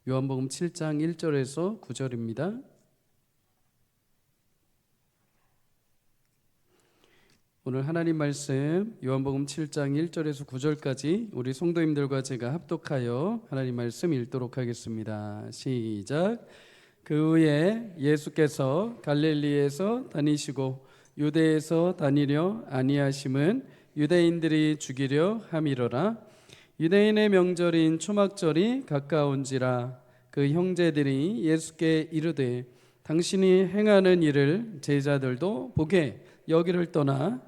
요한복음 7장 1절에서 9절입니다. 오늘 하나님 말씀 요한복음 7장 1절에서 9절까지 우리 성도님들과 제가 합독하여 하나님 말씀 읽도록 하겠습니다. 시작. 그 후에 예수께서 갈릴리에서 다니시고 유대에서 다니려 아니하심은 유대인들이 죽이려 함이로라. 유대인의 명절인 초막절이 가까운지라. 그 형제들이 예수께 이르되 당신이 행하는 일을 제자들도 보게 여기를 떠나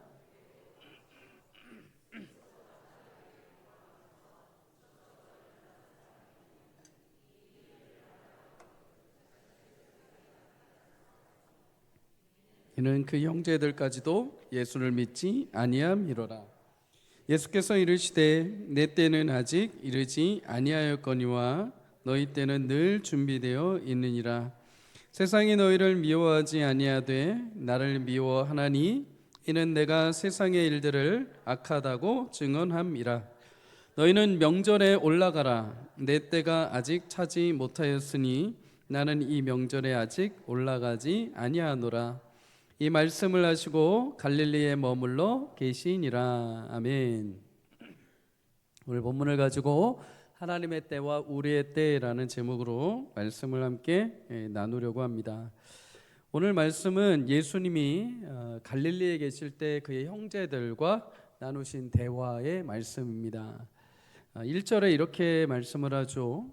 이는 그 형제들까지도 예수를 믿지 아니함이로라. 예수께서 이르시되 내 때는 아직 이르지 아니하였거니와 너희 때는 늘 준비되어 있느니라. 세상이 너희를 미워하지 아니하되 나를 미워하나니 이는 내가 세상의 일들을 악하다고 증언함이라. 너희는 명절에 올라가라. 내 때가 아직 차지 못하였으니 나는 이 명절에 아직 올라가지 아니하노라. 이 말씀을 하시고 갈릴리에 머물러 계시니라. 아멘. 오늘 본문을 가지고 하나님의 때와 우리의 때라는 제목으로 말씀을 함께 나누려고 합니다. 오늘 말씀은 예수님이 갈릴리에 계실 때 그의 형제들과 나누신 대화의 말씀입니다. 1절에 이렇게 말씀을 하죠.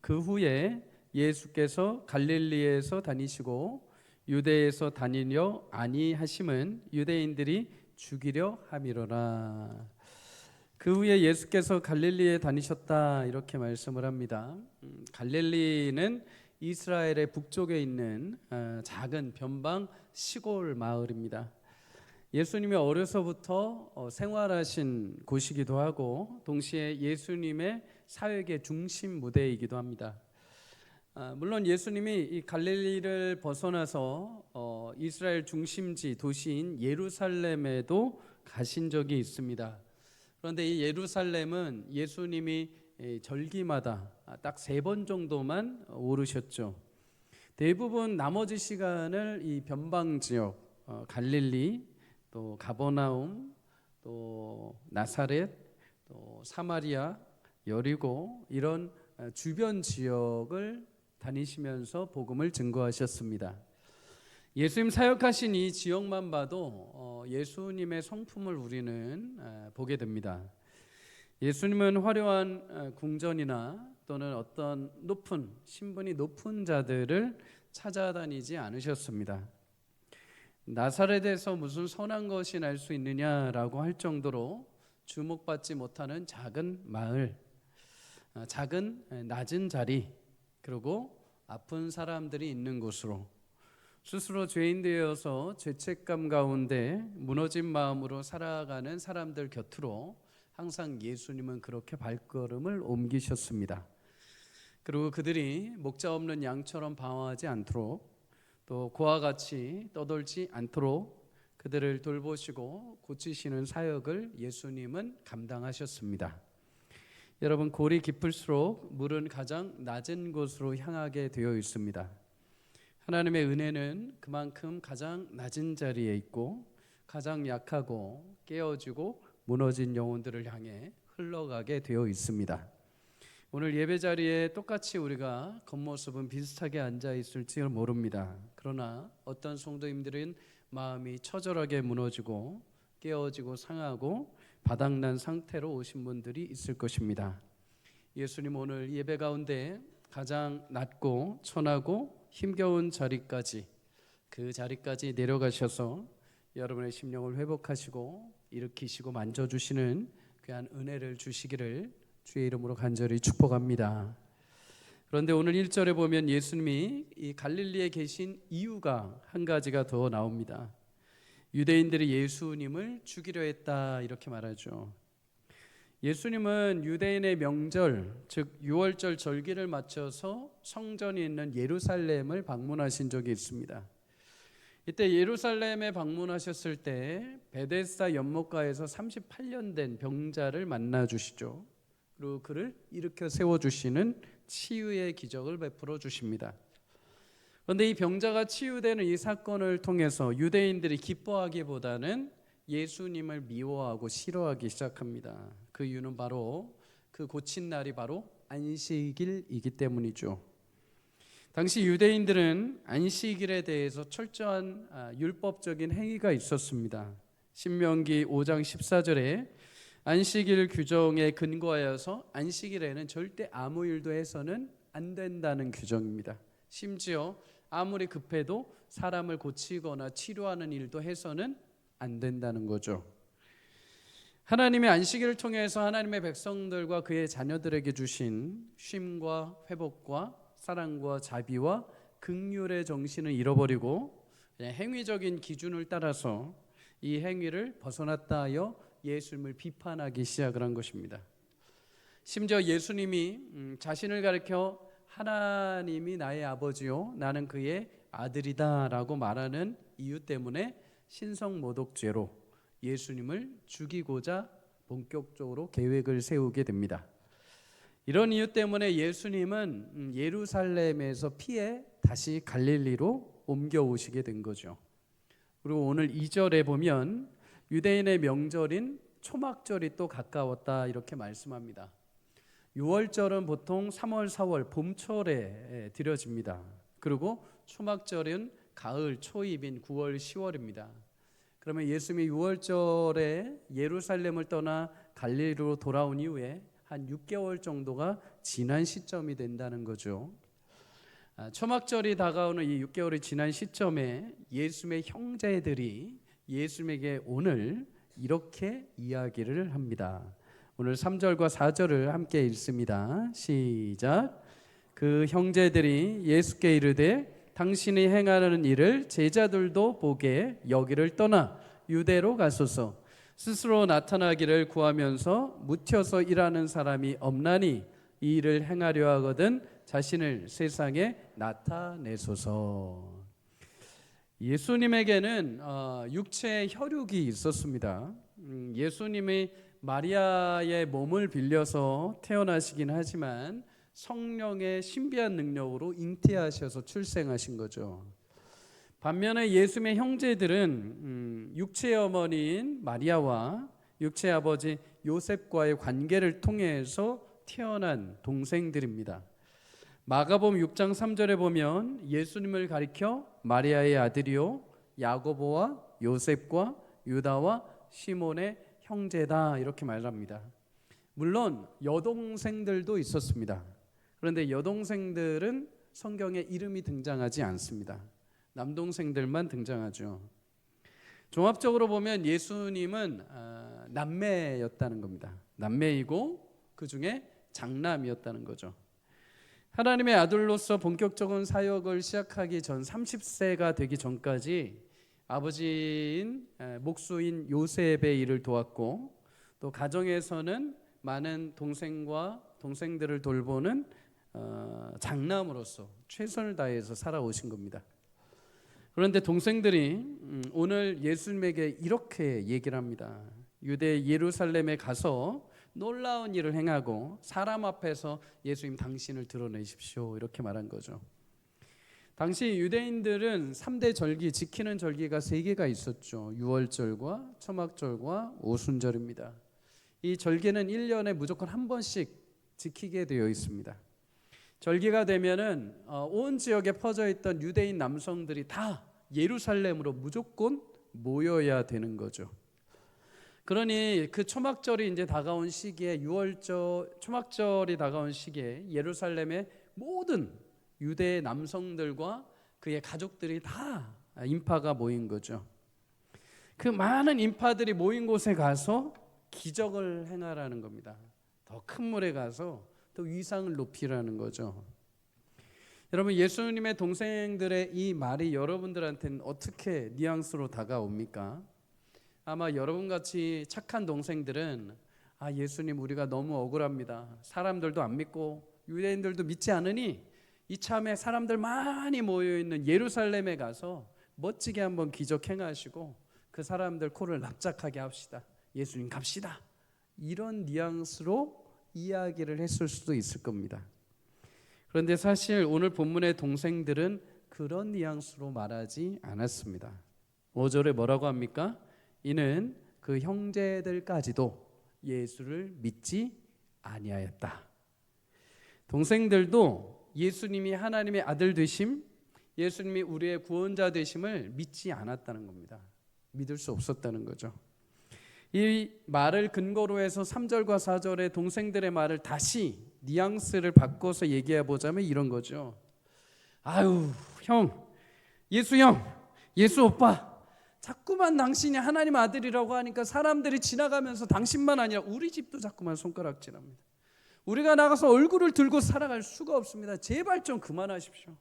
그 후에 예수께서 갈릴리에서 다니시고 유대에서 다니려 아니하심은 유대인들이 죽이려 함이로라. 그 후에 예수께서 갈릴리에 다니셨다 이렇게 말씀을 합니다. 갈릴리는 이스라엘의 북쪽에 있는 작은 변방 시골 마을입니다. 예수님이 어려서부터 생활하신 곳이기도 하고 동시에 예수님의 사역의 중심 무대이기도 합니다. 물론 예수님이 이 갈릴리를 벗어나서 이스라엘 중심지 도시인 예루살렘에도 가신 적이 있습니다. 그런데 이 예루살렘은 예수님이 절기마다 딱 3번 정도만 오르셨죠. 대부분 나머지 시간을 이 변방 지역 갈릴리, 또 가버나움, 또 나사렛, 또 사마리아, 여리고 이런 주변 지역을 다니시면서 복음을 증거하셨습니다. 예수님 사역하신 이 지역만 봐도 예수님의 성품을 우리는 보게 됩니다. 예수님은 화려한 궁전이나 또는 어떤 높은 신분이 높은 자들을 찾아다니지 않으셨습니다. 나사렛에서 무슨 선한 것이 날 수 있느냐라고 할 정도로 주목받지 못하는 작은 마을, 작은 낮은 자리, 그리고 아픈 사람들이 있는 곳으로 스스로 죄인 되어서 죄책감 가운데 무너진 마음으로 살아가는 사람들 곁으로 항상 예수님은 그렇게 발걸음을 옮기셨습니다. 그리고 그들이 목자 없는 양처럼 방황하지 않도록 또 그와 같이 떠돌지 않도록 그들을 돌보시고 고치시는 사역을 예수님은 감당하셨습니다. 여러분, 골이 깊을수록 물은 가장 낮은 곳으로 향하게 되어 있습니다. 하나님의 은혜는 그만큼 가장 낮은 자리에 있고 가장 약하고 깨어지고 무너진 영혼들을 향해 흘러가게 되어 있습니다. 오늘 예배 자리에 똑같이 우리가 겉모습은 비슷하게 앉아 있을지 모릅니다. 그러나 어떤 성도님들은 마음이 처절하게 무너지고 깨어지고 상하고 바닥난 상태로 오신 분들이 있을 것입니다. 예수님 오늘 예배 가운데 가장 낮고 천하고 힘겨운 자리까지 그 자리까지 내려가셔서 여러분의 심령을 회복하시고 일으키시고 만져주시는 귀한 은혜를 주시기를 주의 이름으로 간절히 축복합니다. 그런데 오늘 1절에 보면 예수님이 이 갈릴리에 계신 이유가 한 가지가 더 나옵니다. 유대인들이 예수님을 죽이려 했다 이렇게 말하죠. 예수님은 유대인의 명절, 즉 유월절 절기를 맞춰서 성전이 있는 예루살렘을 방문하신 적이 있습니다. 이때 예루살렘에 방문하셨을 때 베데스다 연못가에서 38년 된 병자를 만나 주시죠. 그리고 그를 일으켜 세워 주시는 치유의 기적을 베풀어 주십니다. 그런데 이 병자가 치유되는 이 사건을 통해서 유대인들이 기뻐하기보다는 예수님을 미워하고 싫어하기 시작합니다. 그 이유는 바로 그 고친 날이 바로 안식일이기 때문이죠. 당시 유대인들은 안식일에 대해서 철저한 율법적인 행위가 있었습니다. 신명기 5장 14절에 안식일 규정에 근거하여서 안식일에는 절대 아무 일도 해서는 안 된다는 규정입니다. 심지어 아무리 급해도 사람을 고치거나 치료하는 일도 해서는 안 된다는 거죠. 하나님의 안식일을 통해서 하나님의 백성들과 그의 자녀들에게 주신 쉼과 회복과 사랑과 자비와 긍휼의 정신을 잃어버리고 행위적인 기준을 따라서 이 행위를 벗어났다 하여 예수님을 비판하기 시작을 한 것입니다. 심지어 예수님이 자신을 가리켜 하나님이 나의 아버지요 나는 그의 아들이다 라고 말하는 이유 때문에 신성모독죄로 예수님을 죽이고자 본격적으로 계획을 세우게 됩니다. 이런 이유 때문에 예수님은 예루살렘에서 피해 다시 갈릴리로 옮겨오시게 된 거죠. 그리고 오늘 2절에 보면 유대인의 명절인 초막절이 또 가까웠다 이렇게 말씀합니다. 6월절은 보통 3월, 4월 봄철에 드려집니다. 그리고 초막절은 가을 초입인 9월, 10월입니다. 그러면 예수님이 6월절에 예루살렘을 떠나 갈릴리로 돌아온 이후에 한 6개월 정도가 지난 시점이 된다는 거죠. 초막절이 다가오는 이 6개월이 지난 시점에 예수님의 형제들이 예수님에게 오늘 이렇게 이야기를 합니다. 오늘 3절과 4절을 함께 읽습니다. 시작. 그 형제들이 예수께 이르되 당신이 행하는 일을 제자들도 보게 여기를 떠나 유대로 가소서. 스스로 나타나기를 구하면서 묻혀서 일하는 사람이 없나니 이 일을 행하려 하거든 자신을 세상에 나타내소서. 예수님에게는 육체의 혈육이 있었습니다. 예수님이 마리아의 몸을 빌려서 태어나시긴 하지만 성령의 신비한 능력으로 잉태하셔서 출생하신 거죠. 반면에 예수님의 형제들은 육체의 어머니인 마리아와 육체의 아버지 요셉과의 관계를 통해서 태어난 동생들입니다. 마가복음 6장 3절에 보면 예수님을 가리켜 마리아의 아들이요 야고보와 요셉과 유다와 시몬의 형제다 이렇게 말합니다. 물론 여동생들도 있었습니다. 그런데 여동생들은 성경에 이름이 등장하지 않습니다. 남동생들만 등장하죠. 종합적으로 보면 예수님은 남매였다는 겁니다. 남매이고 그 중에 장남이었다는 거죠. 하나님의 아들로서 본격적인 사역을 시작하기 전 30세가 되기 전까지 아버지인 목수인 요셉의 일을 도왔고 또 가정에서는 많은 동생과 동생들을 돌보는 장남으로서 최선을 다해서 살아오신 겁니다. 그런데 동생들이 오늘 예수님에게 이렇게 얘기를 합니다. 유대 예루살렘에 가서 놀라운 일을 행하고 사람 앞에서 예수님 당신을 드러내십시오 이렇게 말한 거죠. 당시 유대인들은 3대 절기 지키는 절기가 3개가 있었죠. 유월절과 초막절과 오순절입니다. 이 절기는 1년에 무조건 한 번씩 지키게 되어 있습니다. 절기가 되면은 온 지역에 퍼져 있던 유대인 남성들이 다 예루살렘으로 무조건 모여야 되는 거죠. 그러니 그 초막절이 이제 다가온 시기에 초막절이 다가온 시기에 예루살렘의 모든 유대 남성들과 그의 가족들이 다 인파가 모인 거죠. 그 많은 인파들이 모인 곳에 가서 기적을 행하라는 겁니다. 더 큰 물에 가서 또 위상을 높이라는 거죠. 여러분 예수님의 동생들의 이 말이 여러분들한테는 어떻게 뉘앙스로 다가옵니까? 아마 여러분같이 착한 동생들은 예수님 우리가 너무 억울합니다. 사람들도 안 믿고 유대인들도 믿지 않으니 이참에 사람들 많이 모여있는 예루살렘에 가서 멋지게 한번 기적 행하시고 그 사람들 코를 납작하게 합시다. 예수님 갑시다. 이런 뉘앙스로 이야기를 했을 수도 있을 겁니다. 그런데 사실 오늘 본문의 동생들은 그런 뉘앙스로 말하지 않았습니다. 5절에 뭐라고 합니까? 이는 그 형제들까지도 예수를 믿지 아니하였다. 동생들도 예수님이 하나님의 아들 되심, 예수님이 우리의 구원자 되심을 믿지 않았다는 겁니다. 믿을 수 없었다는 거죠. 이 말을 근거로 해서 3절과 4절의 동생들의 말을 다시 뉘앙스를 바꿔서 얘기해 보자면 이런 거죠. 아유 형, 예수 오빠, 자꾸만 당신이 하나님 아들이라고 하니까 사람들이 지나가면서 당신만 아니라 우리 집도 자꾸만 손가락질합니다. 우리가 나가서 얼굴을 들고 살아갈 수가 없습니다. 제발 좀 그만하십시오.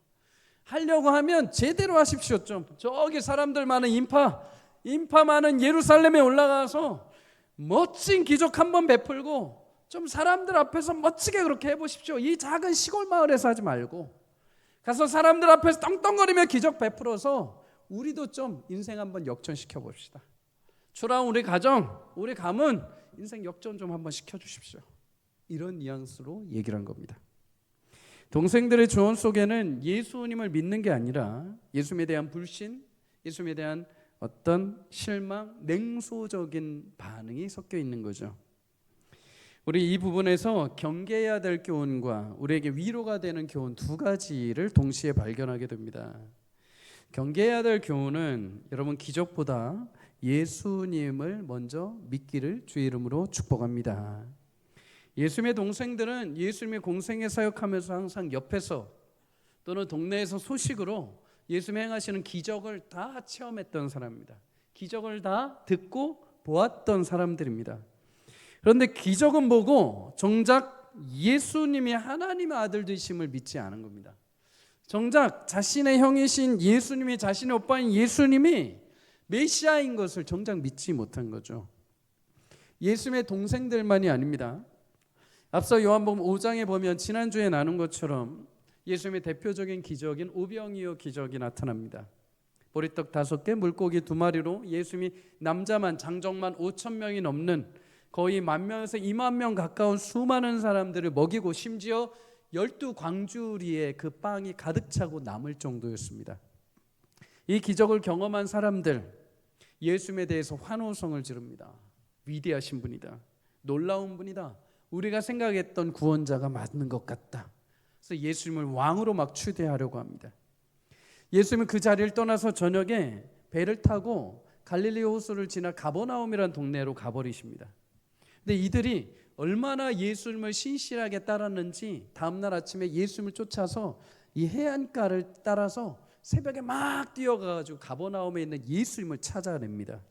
하려고 하면 제대로 하십시오. 좀 저기 사람들 많은 인파 많은 예루살렘에 올라가서 멋진 기적 한번 베풀고 좀 사람들 앞에서 멋지게 그렇게 해보십시오. 이 작은 시골 마을에서 하지 말고 가서 사람들 앞에서 떵떵거리며 기적 베풀어서 우리도 좀 인생 한번 역전시켜 봅시다. 초라한 우리 가정, 우리 가문 인생 역전 좀 한번 시켜주십시오. 이런 뉘앙스로 얘기를 한 겁니다. 동생들의 조언 속에는 예수님을 믿는 게 아니라 예수님에 대한 불신, 예수님에 대한 어떤 실망, 냉소적인 반응이 섞여 있는 거죠. 우리 이 부분에서 경계해야 될 교훈과 우리에게 위로가 되는 교훈 두 가지를 동시에 발견하게 됩니다. 경계해야 될 교훈은 여러분 기적보다 예수님을 먼저 믿기를 주의 이름으로 축복합니다. 예수님의 동생들은 예수님의 공생애 사역하면서 항상 옆에서 또는 동네에서 소식으로 예수님이 행하시는 기적을 다 체험했던 사람입니다. 기적을 다 듣고 보았던 사람들입니다. 그런데 기적은 보고 정작 예수님이 하나님의 아들 되심을 믿지 않은 겁니다. 정작 자신의 형이신 예수님이, 자신의 오빠인 예수님이 메시아인 것을 정작 믿지 못한 거죠. 예수님의 동생들만이 아닙니다. 앞서 요한복음 5장에 보면 지난주에 나눈 것처럼 예수님의 대표적인 기적인 오병이어 기적이 나타납니다. 보리떡 5개, 물고기 2마리로 예수님이 남자만 장정만 5,000명이 넘는 거의 10,000명에서 20,000명 가까운 수많은 사람들을 먹이고 심지어 12광주리에 그 빵이 가득 차고 남을 정도였습니다. 이 기적을 경험한 사람들 예수님에 대해서 환호성을 지릅니다. 위대하신 분이다. 놀라운 분이다. 우리가 생각했던 구원자가 맞는 것 같다. 그래서 예수님을 왕으로 막 추대하려고 합니다. 예수님은 그 자리를 떠나서 저녁에 배를 타고 갈릴리 호수를 지나 가버나움이라는 동네로 가버리십니다. 근데 이들이 얼마나 예수님을 신실하게 따랐는지 다음날 아침에 예수님을 쫓아서 이 해안가를 따라서 새벽에 막 뛰어가가지고 가버나움에 있는 예수님을 찾아냅니다.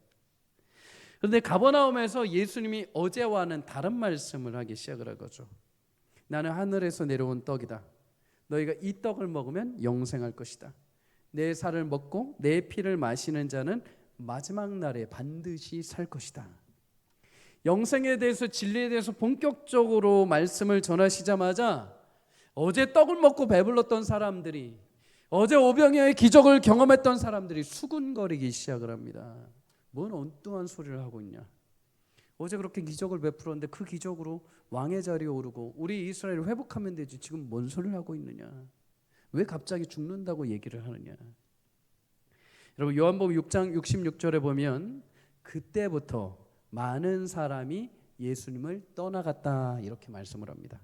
그런데 가버나움에서 예수님이 어제와는 다른 말씀을 하기 시작을 하죠. 나는 하늘에서 내려온 떡이다. 너희가 이 떡을 먹으면 영생할 것이다. 내 살을 먹고 내 피를 마시는 자는 마지막 날에 반드시 살 것이다. 영생에 대해서, 진리에 대해서 본격적으로 말씀을 전하시자마자 어제 떡을 먹고 배불렀던 사람들이, 어제 오병이어의 기적을 경험했던 사람들이 수군거리기 시작을 합니다. 뭔 엉뚱한 소리를 하고 있냐. 어제 그렇게 기적을 베풀었는데 그 기적으로 왕의 자리에 오르고 우리 이스라엘을 회복하면 되지 지금 뭔 소리를 하고 있느냐. 왜 갑자기 죽는다고 얘기를 하느냐. 여러분 요한복음 6장 66절에 보면 그때부터 많은 사람이 예수님을 떠나갔다 이렇게 말씀을 합니다.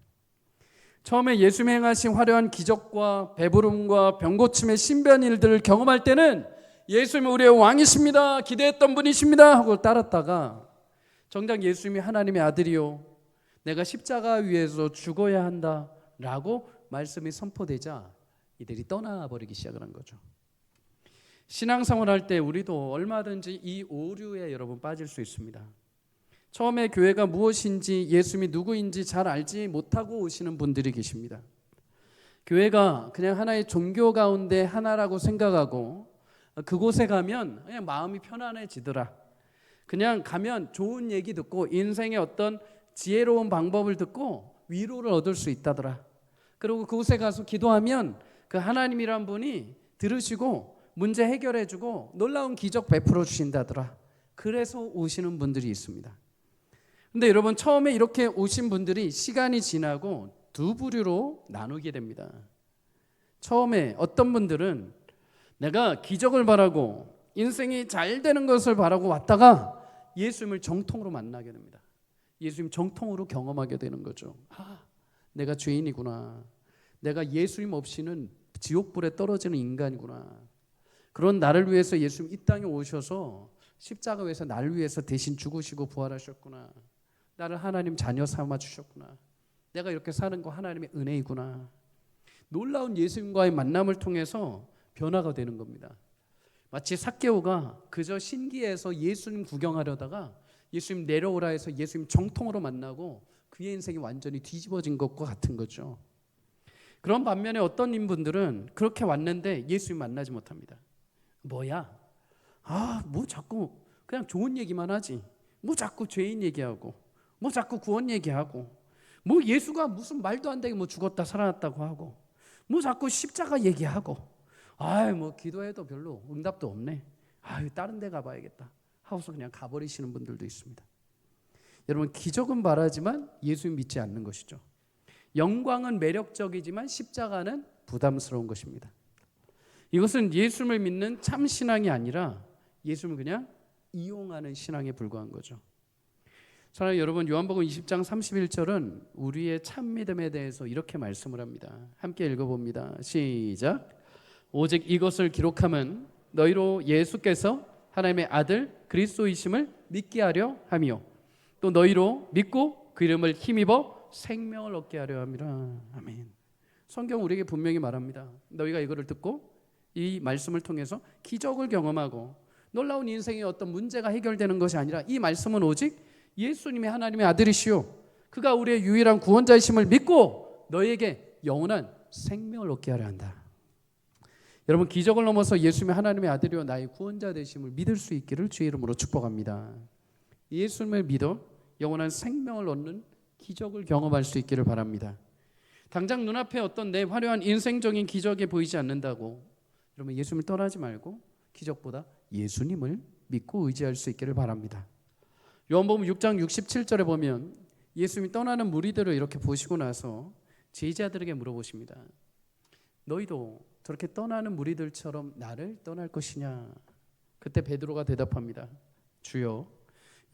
처음에 예수님이 행하신 화려한 기적과 배부름과 병고침의 신비한 일들을 경험할 때는 예수님이 우리의 왕이십니다, 기대했던 분이십니다 하고 따랐다가 정작 예수님이 하나님의 아들이요 내가 십자가 위에서 죽어야 한다 라고 말씀이 선포되자 이들이 떠나버리기 시작을 한 거죠. 신앙생활 할 때 우리도 얼마든지 이 오류에 여러분 빠질 수 있습니다. 처음에 교회가 무엇인지 예수님이 누구인지 잘 알지 못하고 오시는 분들이 계십니다. 교회가 그냥 하나의 종교 가운데 하나라고 생각하고 그곳에 가면 그냥 마음이 편안해지더라. 그냥 가면 좋은 얘기 듣고 인생의 어떤 지혜로운 방법을 듣고 위로를 얻을 수 있다더라. 그리고 그곳에 가서 기도하면 그 하나님이란 분이 들으시고 문제 해결해주고 놀라운 기적 베풀어 주신다더라. 그래서 오시는 분들이 있습니다. 근데 여러분 처음에 이렇게 오신 분들이 시간이 지나고 두 부류로 나누게 됩니다. 처음에 어떤 분들은 내가 기적을 바라고 인생이 잘 되는 것을 바라고 왔다가 예수님을 정통으로 만나게 됩니다. 예수님 정통으로 경험하게 되는 거죠. 내가 죄인이구나. 내가 예수님 없이는 지옥불에 떨어지는 인간이구나. 그런 나를 위해서 예수님 이 땅에 오셔서 십자가에서 나를 위해서 대신 죽으시고 부활하셨구나. 나를 하나님 자녀 삼아 주셨구나. 내가 이렇게 사는 거 하나님의 은혜이구나. 놀라운 예수님과의 만남을 통해서 변화가 되는 겁니다. 마치 삭개오가 그저 신기해서 예수님 구경하려다가 예수님 내려오라 해서 예수님 정통으로 만나고 그의 인생이 완전히 뒤집어진 것과 같은 거죠. 그런 반면에 어떤 인분들은 그렇게 왔는데 예수님 만나지 못합니다. 뭐야? 뭐 자꾸 그냥 좋은 얘기만 하지. 뭐 자꾸 죄인 얘기하고, 뭐 자꾸 구원 얘기하고, 뭐 예수가 무슨 말도 안 되게 뭐 죽었다 살아났다고 하고, 뭐 자꾸 십자가 얘기하고, 뭐 기도해도 별로 응답도 없네. 다른 데 가봐야겠다 하고서 그냥 가버리시는 분들도 있습니다. 여러분, 기적은 바라지만 예수님 믿지 않는 것이죠. 영광은 매력적이지만 십자가는 부담스러운 것입니다. 이것은 예수님을 믿는 참 신앙이 아니라 예수님을 그냥 이용하는 신앙에 불과한 거죠. 사랑하는 여러분, 요한복음 20장 31절은 우리의 참 믿음에 대해서 이렇게 말씀을 합니다. 함께 읽어봅니다. 시작. 오직 이것을 기록함은 너희로 예수께서 하나님의 아들 그리스도이심을 믿게 하려 함이요 또 너희로 믿고 그 이름을 힘입어 생명을 얻게 하려 함이라. 아멘. 성경 우리에게 분명히 말합니다. 너희가 이거를 듣고 이 말씀을 통해서 기적을 경험하고 놀라운 인생의 어떤 문제가 해결되는 것이 아니라 이 말씀은 오직 예수님이 하나님의 아들이시오 그가 우리의 유일한 구원자이심을 믿고 너희에게 영원한 생명을 얻게 하려 한다. 여러분, 기적을 넘어서 예수님이 하나님의 아들이요 나의 구원자 되심을 믿을 수 있기를 주의 이름으로 축복합니다. 예수님을 믿어 영원한 생명을 얻는 기적을 경험할 수 있기를 바랍니다. 당장 눈앞에 어떤 내 화려한 인생적인 기적이 보이지 않는다고 여러분, 예수님을 떠나지 말고 기적보다 예수님을 믿고 의지할 수 있기를 바랍니다. 요한복음 6장 67절에 보면 예수님이 떠나는 무리들을 이렇게 보시고 나서 제자들에게 물어보십니다. 너희도 저렇게 떠나는 무리들처럼 나를 떠날 것이냐? 그때 베드로가 대답합니다. 주여,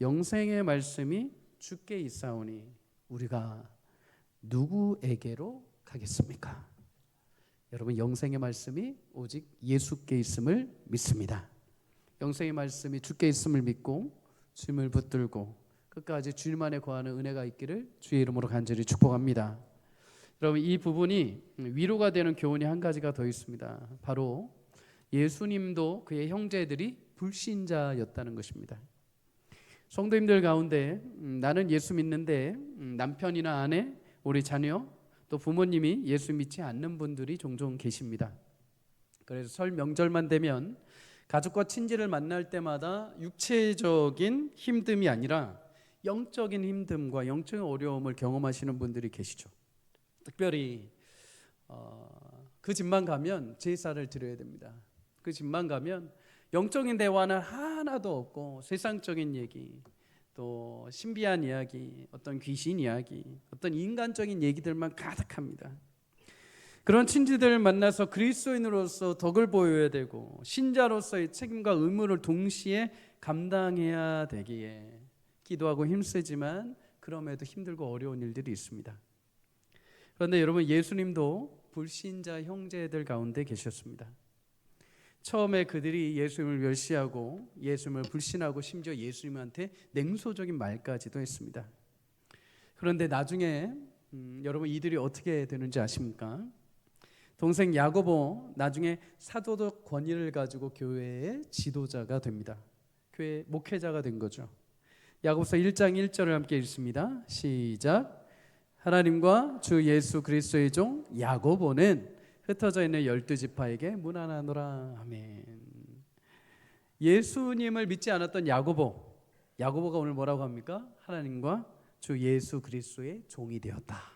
영생의 말씀이 주께 있사오니 우리가 누구에게로 가겠습니까? 여러분, 영생의 말씀이 오직 예수께 있음을 믿습니다. 영생의 말씀이 주께 있음을 믿고 주님을 붙들고 끝까지 주님 안에 거하는 은혜가 있기를 주의 이름으로 간절히 축복합니다. 여러분, 이 부분이 위로가 되는 교훈이 한 가지가 더 있습니다. 바로 예수님도 그의 형제들이 불신자였다는 것입니다. 성도님들 가운데 나는 예수 믿는데 남편이나 아내, 우리 자녀, 또 부모님이 예수 믿지 않는 분들이 종종 계십니다. 그래서 설 명절만 되면 가족과 친지를 만날 때마다 육체적인 힘듦이 아니라 영적인 힘듦과 영적인 어려움을 경험하시는 분들이 계시죠. 특별히 그 집만 가면 제사를 드려야 됩니다. 그 집만 가면 영적인 대화는 하나도 없고 세상적인 얘기, 또 신비한 이야기, 어떤 귀신 이야기, 어떤 인간적인 얘기들만 가득합니다. 그런 친지들을 만나서 그리스도인으로서 덕을 보여야 되고 신자로서의 책임과 의무를 동시에 감당해야 되기에 기도하고 힘쓰지만 그럼에도 힘들고 어려운 일들이 있습니다. 그런데 여러분, 예수님도 불신자 형제들 가운데 계셨습니다. 처음에 그들이 예수님을 멸시하고 예수님을 불신하고 심지어 예수님한테 냉소적인 말까지도 했습니다. 그런데 나중에 여러분, 이들이 어떻게 되는지 아십니까? 동생 야고보 나중에 사도적 권위를 가지고 교회의 지도자가 됩니다. 교회 목회자가 된 거죠. 야고보서 1장 1절을 함께 읽습니다. 시작. 하나님과 주 예수 그리스도의 종 야고보는 흩어져 있는 12지파에게 문안하노라. 아멘. 예수님을 믿지 않았던 야고보가 오늘 뭐라고 합니까? 하나님과 주 예수 그리스도의 종이 되었다.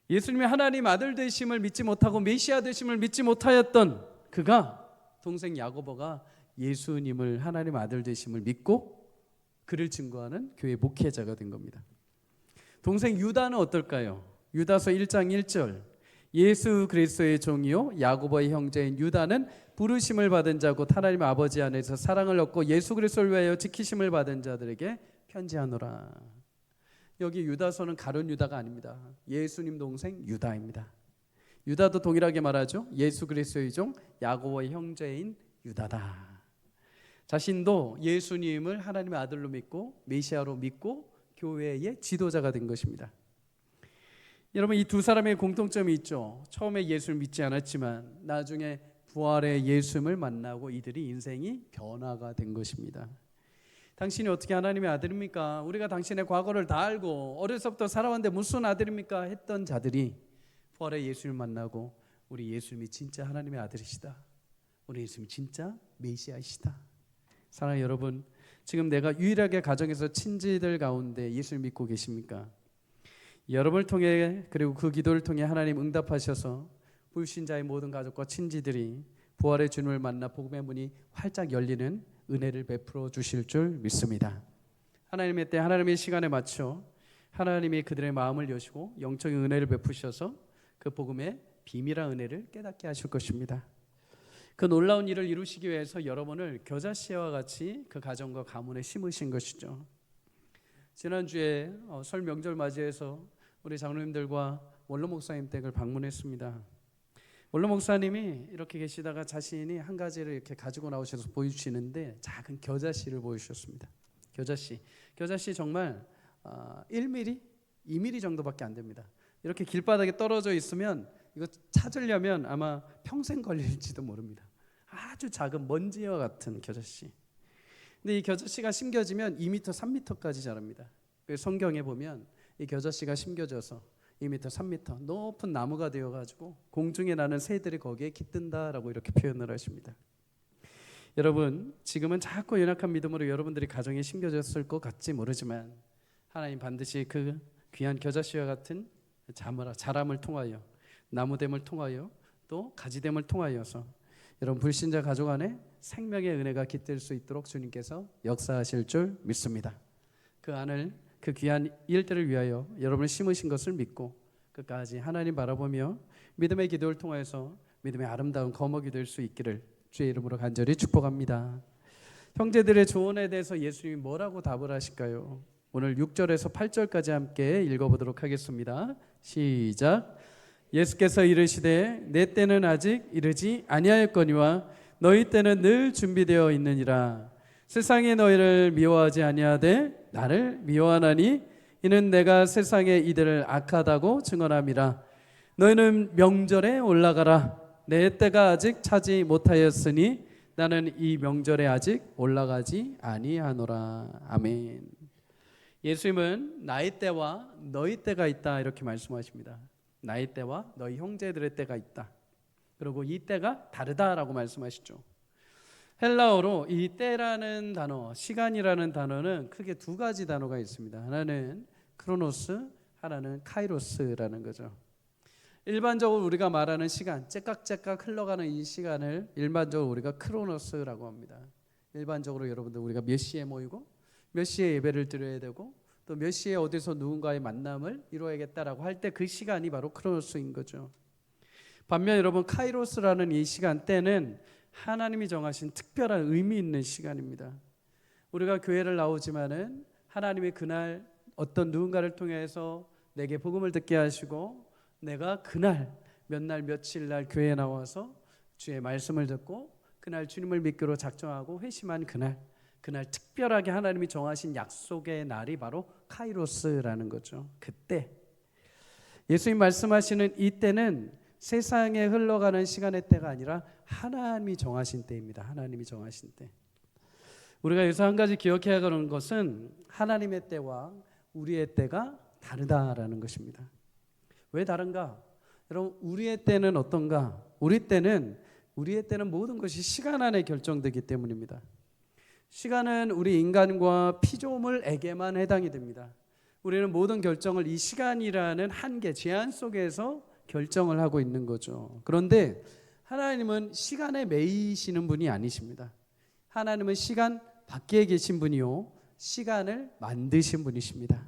예수님이 하나님 아들 되심을 믿지 못하고 메시아 되심을 믿지 못하였던 그가, 동생 야고보가 예수님을 하나님 아들 되심을 믿고 그를 증거하는 교회 목회자가 된 겁니다. 동생 유다는 어떨까요? 유다서 1장 1절 예수 그리스도의 종이요 야고보의 형제인 유다는 부르심을 받은 자고 하나님 아버지 안에서 사랑을 얻고 예수 그리스도를 위하여 지키심을 받은 자들에게 편지하노라. 여기 유다서는 가룟 유다가 아닙니다. 예수님 동생 유다입니다. 유다도 동일하게 말하죠. 예수 그리스도의 종 야고보의 형제인 유다다. 자신도 예수님을 하나님의 아들로 믿고 메시아로 믿고 교회의 지도자가 된 것입니다. 여러분, 이 두 사람의 공통점이 있죠. 처음에 예수를 믿지 않았지만 나중에 부활의 예수님을 만나고 이들이 인생이 변화가 된 것입니다. 당신이 어떻게 하나님의 아들입니까? 우리가 당신의 과거를 다 알고 어려서부터 살아왔는데 무슨 아들입니까? 했던 자들이 부활의 예수님을 만나고 우리 예수님이 진짜 하나님의 아들이시다. 우리 예수님이 진짜 메시아이시다. 사랑하는 여러분, 지금 내가 유일하게 가정에서 친지들 가운데 예수를 믿고 계십니까? 여러분을 통해 그리고 그 기도를 통해 하나님 응답하셔서 불신자의 모든 가족과 친지들이 부활의 주님을 만나 복음의 문이 활짝 열리는 은혜를 베풀어 주실 줄 믿습니다. 하나님의 때 하나님의 시간에 맞춰 하나님이 그들의 마음을 여시고 영적인 은혜를 베푸셔서 그 복음의 비밀한 은혜를 깨닫게 하실 것입니다. 그 놀라운 일을 이루시기 위해서 여러분을 겨자씨와 같이 그 가정과 가문에 심으신 것이죠. 지난주에 설 명절 맞이해서 우리 장로님들과 원로 목사님 댁을 방문했습니다. 원로 목사님이 이렇게 계시다가 자신이 한 가지를 이렇게 가지고 나오셔서 보여주시는데 작은 겨자씨를 보여주셨습니다. 겨자씨 정말 1mm, 2mm 정도밖에 안 됩니다. 이렇게 길바닥에 떨어져 있으면 이거 찾으려면 아마 평생 걸릴지도 모릅니다. 아주 작은 먼지와 같은 겨자씨. 근데 이 겨자씨가 심겨지면 2m, 3m까지 자랍니다. 성경에 보면 이 겨자씨가 심겨져서 2m, 3m 높은 나무가 되어가지고 공중에 나는 새들이 거기에 깃든다라고 이렇게 표현을 하십니다. 여러분, 지금은 작고 연약한 믿음으로 여러분들이 가정에 심겨졌을 것 같지 모르지만 하나님 반드시 그 귀한 겨자씨와 같은 자람을 통하여 나무됨을 통하여 또 가지됨을 통하여서 여러분 불신자 가족 안에 생명의 은혜가 깃들 수 있도록 주님께서 역사하실 줄 믿습니다. 그 안을 그 귀한 일들을 위하여 여러분을 심으신 것을 믿고 끝까지 하나님 바라보며 믿음의 기도를 통해서 믿음의 아름다운 거목이 될 수 있기를 주의 이름으로 간절히 축복합니다. 형제들의 조언에 대해서 예수님이 뭐라고 답을 하실까요? 오늘 6절에서 8절까지 함께 읽어보도록 하겠습니다. 시작. 예수께서 이르시되 내 때는 아직 이르지 아니하였거니와 너희 때는 늘 준비되어 있느니라. 세상이 너희를 미워하지 아니하되 나를 미워하나니 이는 내가 세상에 이들을 악하다고 증언함이라. 너희는 명절에 올라가라. 내 때가 아직 차지 못하였으니 나는 이 명절에 아직 올라가지 아니하노라. 아멘. 예수님은 나의 때와 너희 때가 있다 이렇게 말씀하십니다. 나의 때와 너희 형제들의 때가 있다. 그리고 이 때가 다르다라고 말씀하시죠. 헬라어로 이 때라는 단어, 시간이라는 단어는 크게 두 가지 단어가 있습니다. 하나는 크로노스, 하나는 카이로스라는 거죠. 일반적으로 우리가 말하는 시간, 째깍째깍 흘러가는 이 시간을 일반적으로 우리가 크로노스라고 합니다. 일반적으로 여러분들 우리가 몇 시에 모이고 몇 시에 예배를 드려야 되고 또 몇 시에 어디서 누군가의 만남을 이루어야겠다라고 할 때 그 시간이 바로 크로노스인 거죠. 반면 여러분 카이로스라는 이 시간대는 하나님이 정하신 특별한 의미 있는 시간입니다. 우리가 교회를 나오지만은 하나님이 그날 어떤 누군가를 통해서 내게 복음을 듣게 하시고 내가 그날 몇 날 며칠 날 교회에 나와서 주의 말씀을 듣고 그날 주님을 믿기로 작정하고 회심한 그날 특별하게 하나님이 정하신 약속의 날이 바로 카이로스라는 거죠. 그때 예수님 말씀하시는 이 때는 세상에 흘러가는 시간의 때가 아니라 하나님이 정하신 때입니다. 하나님이 정하신 때. 우리가 여기서 한 가지 기억해야 하는 것은 하나님의 때와 우리의 때가 다르다라는 것입니다. 왜 다른가? 여러분 우리의 때는 어떤가? 우리의 때는 모든 것이 시간 안에 결정되기 때문입니다. 시간은 우리 인간과 피조물에게만 해당이 됩니다. 우리는 모든 결정을 이 시간이라는 한계, 제한 속에서 결정을 하고 있는 거죠. 그런데 하나님은 시간에 매이시는 분이 아니십니다. 하나님은 시간 밖에 계신 분이요 시간을 만드신 분이십니다.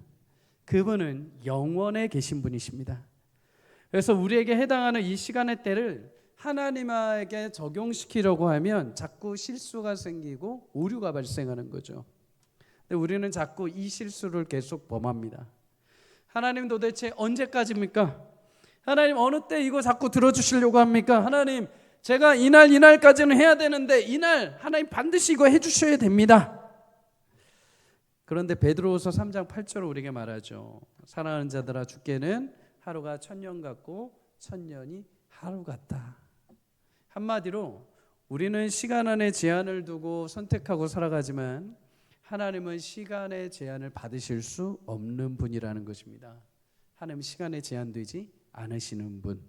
그분은 영원에 계신 분이십니다. 그래서 우리에게 해당하는 이 시간의 때를 하나님에게 적용시키려고 하면 자꾸 실수가 생기고 오류가 발생하는 거죠. 근데 우리는 자꾸 이 실수를 계속 범합니다. 하나님 도대체 언제까지입니까? 하나님 어느 때 이거 자꾸 들어주시려고 합니까? 하나님 제가 이날까지는 해야 되는데 이날 하나님 반드시 이거 해주셔야 됩니다. 그런데 베드로후서 3장 8절을 우리에게 말하죠. 사랑하는 자들아 주께는 하루가 1000년 같고 1000년이 하루 같다. 한마디로 우리는 시간 안에 제한을 두고 선택하고 살아가지만 하나님은 시간의 제한을 받으실 수 없는 분이라는 것입니다. 하나님은 시간에 제한되지 않으시는 분.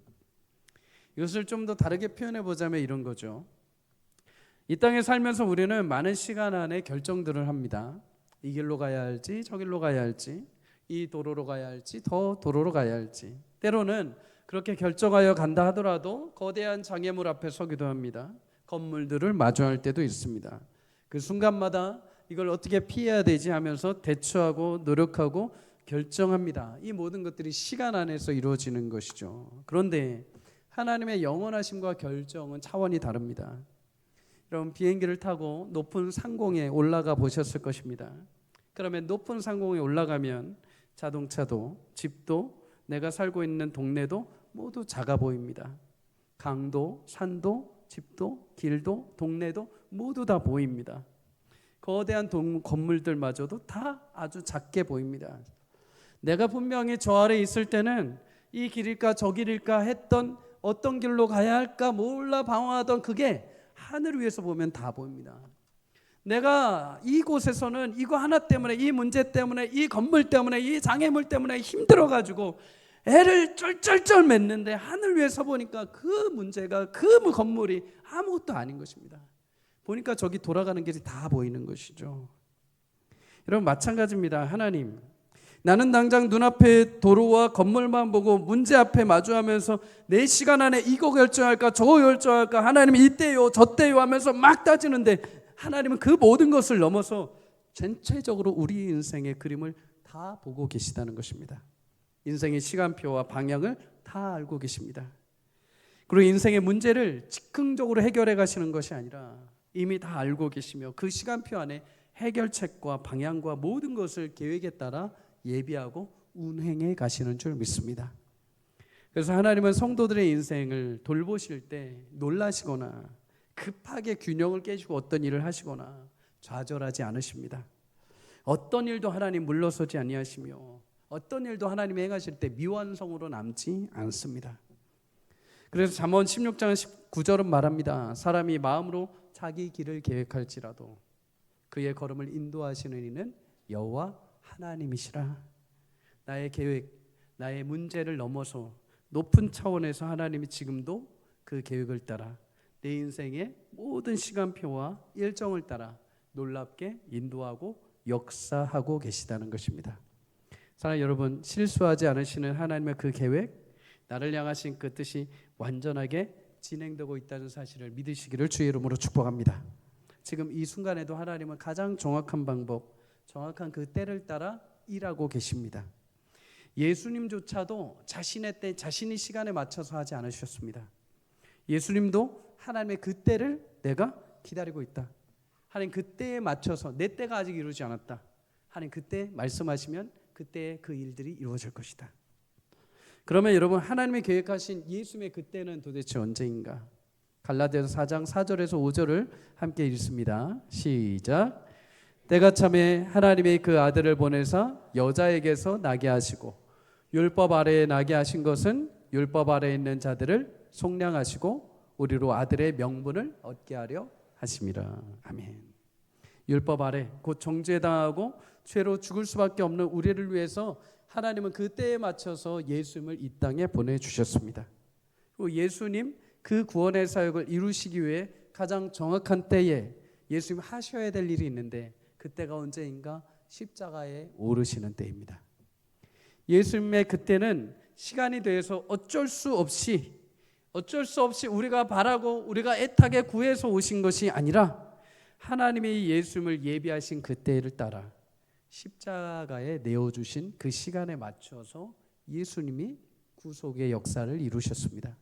이것을 좀 더 다르게 표현해 보자면 이런 거죠. 이 땅에 살면서 우리는 많은 시간 안에 결정들을 합니다. 이 길로 가야 할지 저 길로 가야 할지, 이 도로로 가야 할지 더 도로로 가야 할지, 때로는 그렇게 결정하여 간다 하더라도 거대한 장애물 앞에 서기도 합니다. 건물들을 마주할 때도 있습니다. 그 순간마다 이걸 어떻게 피해야 되지 하면서 대처하고 노력하고 결정합니다. 이 모든 것들이 시간 안에서 이루어지는 것이죠. 그런데 하나님의 영원하심과 결정은 차원이 다릅니다. 여러분 비행기를 타고 높은 상공에 올라가 보셨을 것입니다. 그러면 높은 상공에 올라가면 자동차도 집도 내가 살고 있는 동네도 모두 작아 보입니다. 강도, 산도, 집도, 길도, 동네도 모두 다 보입니다. 거대한 건물들마저도 다 아주 작게 보입니다. 내가 분명히 저 아래 있을 때는 이 길일까 저 길일까 했던, 어떤 길로 가야 할까 몰라 방황하던 그게 하늘 위에서 보면 다 보입니다. 내가 이곳에서는 이거 하나 때문에, 이 문제 때문에, 이 건물 때문에, 이 장애물 때문에 힘들어가지고 애를 쩔쩔쩔 맺는데 하늘 위에서 보니까 그 문제가, 그 건물이 아무것도 아닌 것입니다. 보니까 저기 돌아가는 길이 다 보이는 것이죠. 여러분 마찬가지입니다. 하나님, 나는 당장 눈앞에 도로와 건물만 보고 문제 앞에 마주하면서 내 시간 안에 이거 결정할까 저거 결정할까, 하나님 이때요 저때요 하면서 막 따지는데 하나님은 그 모든 것을 넘어서 전체적으로 우리 인생의 그림을 다 보고 계시다는 것입니다. 인생의 시간표와 방향을 다 알고 계십니다. 그리고 인생의 문제를 즉흥적으로 해결해 가시는 것이 아니라 이미 다 알고 계시며 그 시간표 안에 해결책과 방향과 모든 것을 계획에 따라 예비하고 운행해 가시는 줄 믿습니다. 그래서 하나님은 성도들의 인생을 돌보실 때 놀라시거나 급하게 균형을 깨시고 어떤 일을 하시거나 좌절하지 않으십니다. 어떤 일도 하나님 물러서지 아니하시며 어떤 일도 하나님이 행하실 때 미완성으로 남지 않습니다. 그래서 잠언 16장 19절은 말합니다. 사람이 마음으로 자기 길을 계획할지라도 그의 걸음을 인도하시는 이는 여호와 하나님이시라. 나의 계획, 나의 문제를 넘어서 높은 차원에서 하나님이 지금도 그 계획을 따라 내 인생의 모든 시간표와 일정을 따라 놀랍게 인도하고 역사하고 계시다는 것입니다. 사랑하는 여러분, 실수하지 않으시는 하나님의 그 계획, 나를 향하신 그 뜻이 완전하게 진행되고 있다는 사실을 믿으시기를 주의 이름으로 축복합니다. 지금 이 순간에도 하나님은 가장 정확한 방법, 정확한 그 때를 따라 일하고 계십니다. 예수님조차도 자신의 때, 자신의 시간에 맞춰서 하지 않으셨습니다. 예수님도 하나님의 그 때를 내가 기다리고 있다. 하나님 그 때에 맞춰서, 내 때가 아직 이루지 않았다. 하나님 그때 말씀하시면 그때 그 일들이 이루어질 것이다. 그러면 여러분, 하나님이 계획하신 예수님의 그때는 도대체 언제인가? 갈라디아서 4장 4절에서 5절을 함께 읽습니다. 시작. 때가 참에 하나님의 그 아들을 보내사 여자에게서 나게 하시고 율법 아래에 나게 하신 것은 율법 아래에 있는 자들을 속량하시고 우리로 아들의 명분을 얻게 하려 하심이라. 아멘. 율법 아래 곧 정죄당하고 죄로 죽을 수밖에 없는 우리를 위해서 하나님은 그 때에 맞춰서 예수님을 이 땅에 보내주셨습니다. 그리고 예수님 그 구원의 사역을 이루시기 위해 가장 정확한 때에 예수님 하셔야 될 일이 있는데 그때가 언제인가? 십자가에 오르시는 때입니다. 예수님의 그때는 시간이 돼서 어쩔 수 없이 우리가 바라고 우리가 애타게 구해서 오신 것이 아니라 하나님이 예수님을 예비하신 그 때를 따라 십자가에 내어주신 그 시간에 맞춰서 예수님이 구속의 역사를 이루셨습니다.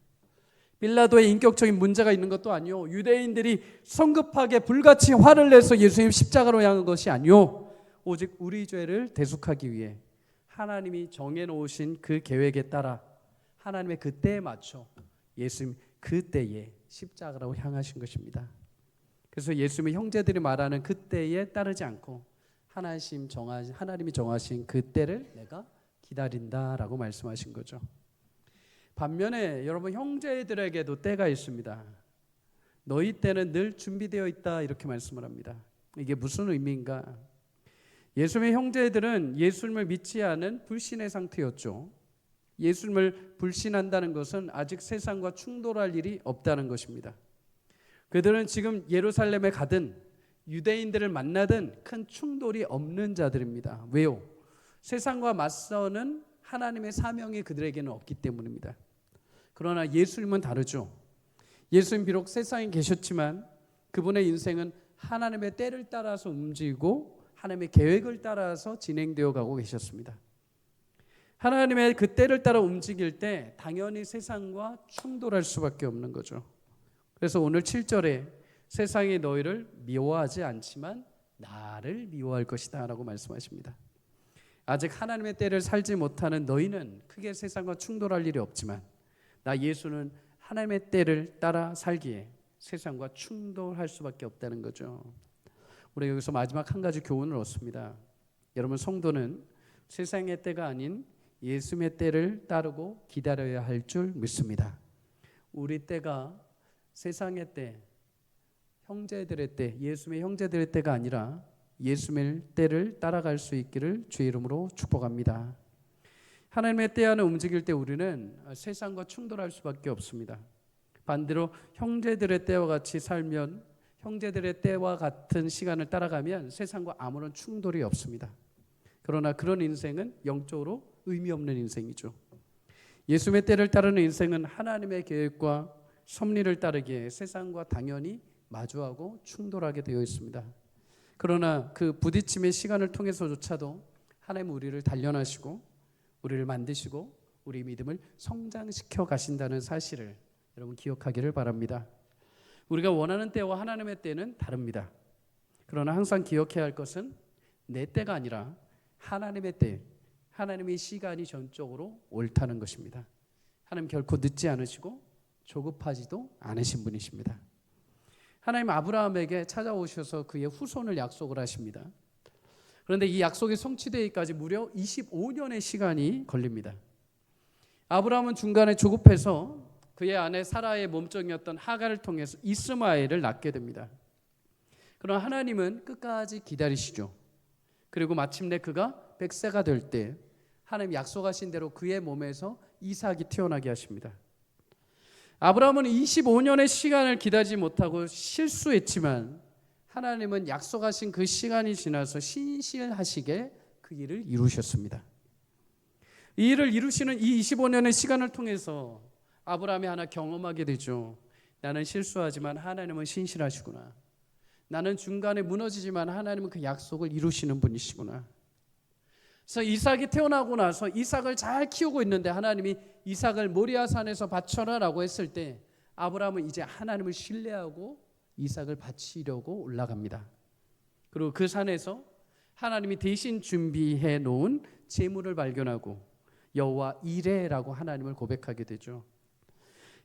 빌라도의 인격적인 문제가 있는 것도 아니요, 유대인들이 성급하게 불같이 화를 내서 예수님 십자가로 향한 것이 아니요, 오직 우리 죄를 대속하기 위해 하나님이 정해놓으신 그 계획에 따라 하나님의 그 때에 맞춰 예수님 그 때에 십자가로 향하신 것입니다. 그래서 예수님의 형제들이 말하는 그 때에 따르지 않고 하나님이 정하신 그 때를 내가 기다린다라고 말씀하신 거죠. 반면에 여러분, 형제들에게도 때가 있습니다. 너희 때는 늘 준비되어 있다, 이렇게 말씀을 합니다. 이게 무슨 의미인가? 예수님의 형제들은 예수님을 믿지 않은 불신의 상태였죠. 예수님을 불신한다는 것은 아직 세상과 충돌할 일이 없다는 것입니다. 그들은 지금 예루살렘에 가든 유대인들을 만나든 큰 충돌이 없는 자들입니다. 왜요? 세상과 맞서는 하나님의 사명이 그들에게는 없기 때문입니다. 그러나 예수님은 다르죠. 예수님 비록 세상에 계셨지만 그분의 인생은 하나님의 때를 따라서 움직이고 하나님의 계획을 따라서 진행되어 가고 계셨습니다. 하나님의 그 때를 따라 움직일 때 당연히 세상과 충돌할 수밖에 없는 거죠. 그래서 오늘 7절에 세상이 너희를 미워하지 않지만 나를 미워할 것이다 라고 말씀하십니다. 아직 하나님의 때를 살지 못하는 너희는 크게 세상과 충돌할 일이 없지만 나 예수는 하나님의 때를 따라 살기에 세상과 충돌할 수밖에 없다는 거죠. 우리 여기서 마지막 한 가지 교훈을 얻습니다. 여러분, 성도는 세상의 때가 아닌 예수님의 때를 따르고 기다려야 할 줄 믿습니다. 우리 때가 세상의 때, 형제들의 때, 예수님의 형제들의 때가 아니라 예수님의 때를 따라갈 수 있기를 주의 이름으로 축복합니다. 하나님의 때 안에 움직일 때 우리는 세상과 충돌할 수밖에 없습니다. 반대로 형제들의 때와 같이 살면, 형제들의 때와 같은 시간을 따라가면 세상과 아무런 충돌이 없습니다. 그러나 그런 인생은 영적으로 의미 없는 인생이죠. 예수님의 때를 따르는 인생은 하나님의 계획과 섭리를 따르기에 세상과 당연히 마주하고 충돌하게 되어 있습니다. 그러나 그 부딪힘의 시간을 통해서조차도 하나님은 우리를 단련하시고 우리를 만드시고 우리 믿음을 성장시켜 가신다는 사실을 여러분 기억하기를 바랍니다. 우리가 원하는 때와 하나님의 때는 다릅니다. 그러나 항상 기억해야 할 것은 내 때가 아니라 하나님의 때, 하나님의 시간이 전적으로 옳다는 것입니다. 하나님 결코 늦지 않으시고 조급하지도 않으신 분이십니다. 하나님 아브라함에게 찾아오셔서 그의 후손을 약속을 하십니다. 그런데 이 약속이 성취되기까지 무려 25년의 시간이 걸립니다. 아브라함은 중간에 조급해서 그의 아내 사라의 몸종이었던 하갈을 통해서 이스마엘을 낳게 됩니다. 그러나 하나님은 끝까지 기다리시죠. 그리고 마침내 그가 100세가 될 때 하나님 약속하신 대로 그의 몸에서 이삭이 태어나게 하십니다. 아브라함은 25년의 시간을 기다리지 못하고 실수했지만 하나님은 약속하신 그 시간이 지나서 신실하시게 그 일을 이루셨습니다. 이 일을 이루시는 이 25년의 시간을 통해서 아브라함이 하나 경험하게 되죠. 나는 실수하지만 하나님은 신실하시구나. 나는 중간에 무너지지만 하나님은 그 약속을 이루시는 분이시구나. 그래서 이삭이 태어나고 나서 이삭을 잘 키우고 있는데 하나님이 이삭을 모리아산에서 바쳐라 라고 했을 때 아브라함은 이제 하나님을 신뢰하고 이삭을 바치려고 올라갑니다. 그리고 그 산에서 하나님이 대신 준비해 놓은 제물을 발견하고 여호와 이레라고 하나님을 고백하게 되죠.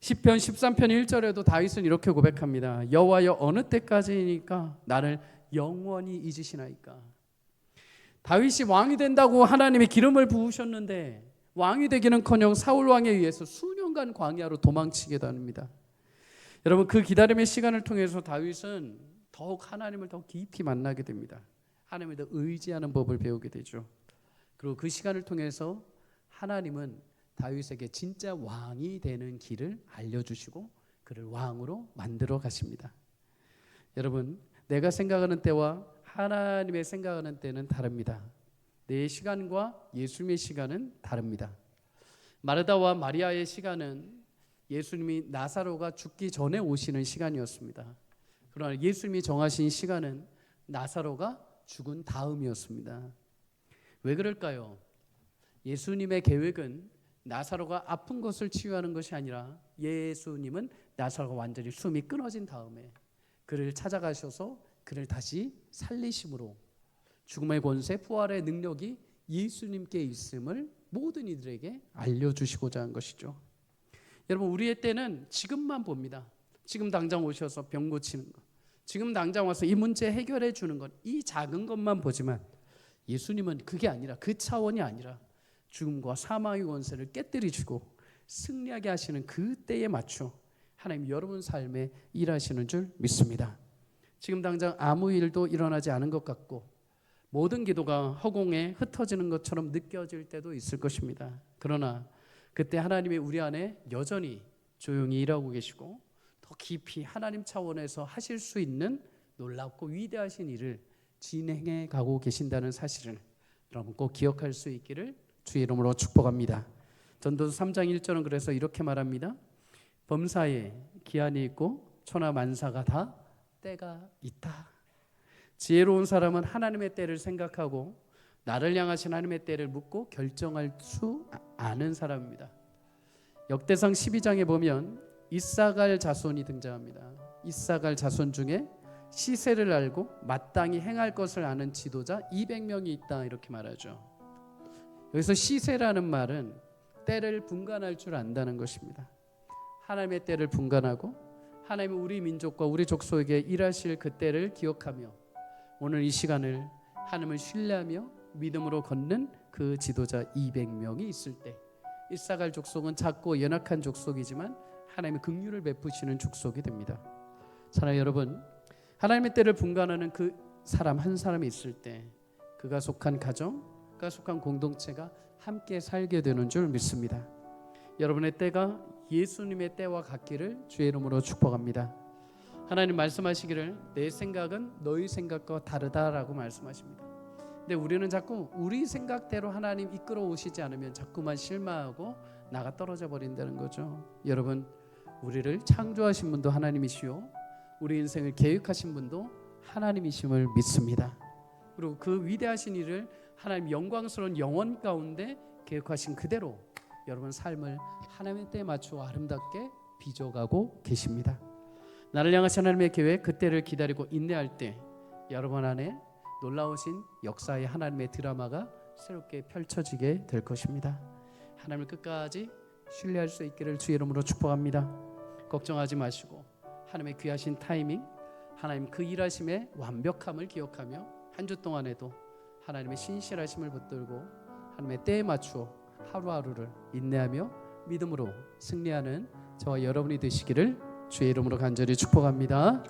시편 13편 1절에도 다윗은 이렇게 고백합니다. 여호와여 어느 때까지니까 나를 영원히 잊으시나이까. 다윗이 왕이 된다고 하나님이 기름을 부으셨는데 왕이 되기는커녕 사울 왕에 의해서 수년간 광야로 도망치게 됩니다. 여러분, 그 기다림의 시간을 통해서 다윗은 더욱 하나님을 더 깊이 만나게 됩니다. 하나님을 더 의지하는 법을 배우게 되죠. 그리고 그 시간을 통해서 하나님은 다윗에게 진짜 왕이 되는 길을 알려주시고 그를 왕으로 만들어 가십니다. 여러분, 내가 생각하는 때와 하나님의 생각하는 때는 다릅니다. 내 시간과 예수님의 시간은 다릅니다. 마르다와 마리아의 시간은 예수님이 나사로가 죽기 전에 오시는 시간이었습니다. 그러나 예수님이 정하신 시간은 나사로가 죽은 다음이었습니다. 왜 그럴까요? 예수님의 계획은 나사로가 아픈 것을 치유하는 것이 아니라 예수님은 나사로가 완전히 숨이 끊어진 다음에 그를 찾아가셔서 그를 다시 살리심으로 죽음의 권세, 부활의 능력이 예수님께 있음을 모든 이들에게 알려주시고자 한 것이죠. 여러분, 우리의 때는 지금만 봅니다. 지금 당장 오셔서 병 고치는 것, 지금 당장 와서 이 문제 해결해 주는 것, 이 작은 것만 보지만 예수님은 그게 아니라, 그 차원이 아니라 죽음과 사망의 권세를 깨뜨리시고 승리하게 하시는 그 때에 맞춰 하나님 여러분 삶에 일하시는 줄 믿습니다. 지금 당장 아무 일도 일어나지 않은 것 같고 모든 기도가 허공에 흩어지는 것처럼 느껴질 때도 있을 것입니다. 그러나 그때 하나님이 우리 안에 여전히 조용히 일하고 계시고 더 깊이 하나님 차원에서 하실 수 있는 놀랍고 위대하신 일을 진행해 가고 계신다는 사실을 여러분 꼭 기억할 수 있기를 주의 이름으로 축복합니다. 전도서 3장 1절은 그래서 이렇게 말합니다. 범사에 기한이 있고 천하 만사가 다 때가 있다. 지혜로운 사람은 하나님의 때를 생각하고 나를 향하신 하나님의 때를 묻고 결정할 수 아는 사람입니다. 역대상 12장에 보면 이사갈 자손이 등장합니다. 이사갈 자손 중에 시세를 알고 마땅히 행할 것을 아는 지도자 200명이 있다 이렇게 말하죠. 여기서 시세라는 말은 때를 분간할 줄 안다는 것입니다. 하나님의 때를 분간하고 하나님은 우리 민족과 우리 족속에게 일하실 그 때를 기억하며 오늘 이 시간을 하나님을 신뢰하며 믿음으로 걷는 그 지도자 200명이 있을 때 이사갈 족속은 작고 연약한 족속이지만 하나님의 긍휼을 베푸시는 족속이 됩니다. 사랑하는 여러분, 하나님의 때를 분간하는 그 사람 한 사람이 있을 때 그가 속한 가정, 그가 속한 공동체가 함께 살게 되는 줄 믿습니다. 여러분의 때가 예수님의 때와 같기를 주의 이름으로 축복합니다. 하나님 말씀하시기를 내 생각은 너희 생각과 다르다라고 말씀하십니다. 근데 우리는 자꾸 우리 생각대로 하나님 이끌어 오시지 않으면 자꾸만 실망하고 나가 떨어져 버린다는 거죠. 여러분, 우리를 창조하신 분도 하나님이시오, 우리 인생을 계획하신 분도 하나님이심을 믿습니다. 그리고 그 위대하신 일을 하나님 영광스러운 영원 가운데 계획하신 그대로 여러분 삶을 하나님의 때에 맞추어 아름답게 빚어가고 계십니다. 나를 향하신 하나님의 계획, 그때를 기다리고 인내할 때 여러분 안에 놀라우신 역사의 하나님의 드라마가 새롭게 펼쳐지게 될 것입니다. 하나님을 끝까지 신뢰할 수 있기를 주의 이름으로 축복합니다. 걱정하지 마시고 하나님의 귀하신 타이밍, 하나님 그 일하심의 완벽함을 기억하며 한 주 동안에도 하나님의 신실하심을 붙들고 하나님의 때에 맞추어 하루하루를 인내하며 믿음으로 승리하는 저와 여러분이 되시기를 주의 이름으로 간절히 축복합니다.